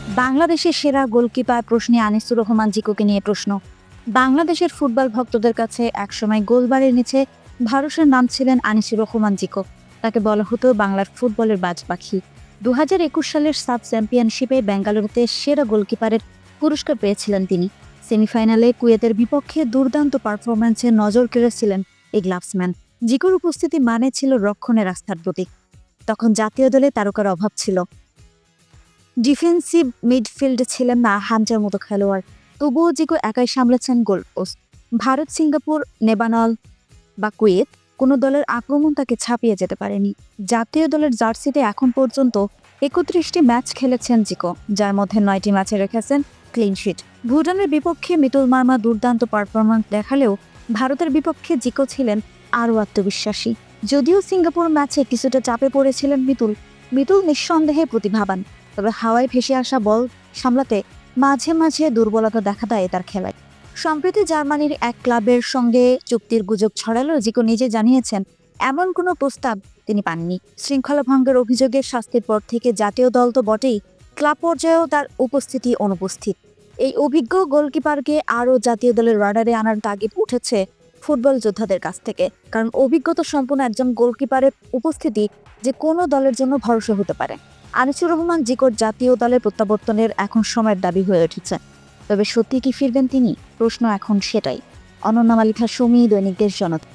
বাংলাদেশের সেরা গোলকিপার প্রশ্নে আনিসুর রহমান জিকোকে নিয়ে প্রশ্ন। বাংলাদেশের ফুটবল ভক্তদের কাছে একসময় গোলবারের নিচে ভরসার নাম ছিলেন আনিসুর রহমান জিকো। তাকে বলা হতো বাংলার ফুটবলের বাজ পাখি। 2021 সালের সাব চ্যাম্পিয়নশিপে বেঙ্গালুরুতে সেরা গোলকিপারের পুরস্কার পেয়েছিলেন তিনি। সেমিফাইনালে কুয়েতের বিপক্ষে দুর্দান্ত পারফরম্যান্সে নজর কেড়েছিলেন এই গ্লাভসম্যান। জিকোর উপস্থিতি মানে ছিল রক্ষণের আস্থার প্রতীক। তখন জাতীয় দলে তারকার অভাব ছিল, ডিফেন্সিভ মিডফিল্ডে ছিলেন না হামজার মতো খেলোয়াড়। তবুও জিকো একাই সামলেছেন goal post. Bharat, Singapore, Nebanol বা কুয়েত কোনো দলের আক্রমণ তাকে ছাপিয়ে যেতে পারেনি। জাতীয় দলের জার্সিতে এখন পর্যন্ত 31টি ম্যাচ খেলেছেন জিকো, যার মধ্যে 9টি ম্যাচে রেখেছেন ক্লিনশিট। ভুটানের বিপক্ষে মিতুল মার্মা দুর্দান্ত পারফরম্যান্স দেখালেও ভারতের বিপক্ষে জিকো ছিলেন আরও আত্মবিশ্বাসী। যদিও সিঙ্গাপুর ম্যাচে কিছুটা চাপে পড়েছিলেন মিতুল নিঃসন্দেহে প্রতিভাবান, তবে হাওয়ায় ভেসে আসা বল সামলাতে মাঝে মাঝে দুর্বলতা দেখা দেয় তার খেলায়। সম্প্রতি জার্মানির এক ক্লাবের সঙ্গে চুক্তির গুজব ছড়ালেও জিকো নিজে জানিয়েছেন এমন কোনো প্রস্তাব তিনি পাননি। শৃঙ্খলা ভঙ্গের অভিযোগে শাস্তির পর থেকে জাতীয় দল তো বটেই, ক্লাব পর্যায়েও তার উপস্থিতি অনুপস্থিত। এই অভিজ্ঞ গোলকিপারকে আরও জাতীয় দলের রাডারে আনার তাগিদ উঠেছে ফুটবল যোদ্ধাদের কাছ থেকে, কারণ অভিজ্ঞতা সম্পন্ন একজন গোলকিপারের উপস্থিতি যে কোনো দলের জন্য ভরসা হতে পারে। আনিসুর রহমান জিকোর জাতীয় দলে প্রত্যাবর্তনের এখন সময়ের দাবি হয়ে উঠেছে। তবে সত্যি কি ফিরবেন তিনি? প্রশ্ন এখন সেটাই। অনন্যা মালিকা, সমী, দৈনিক দেশ, জনতা।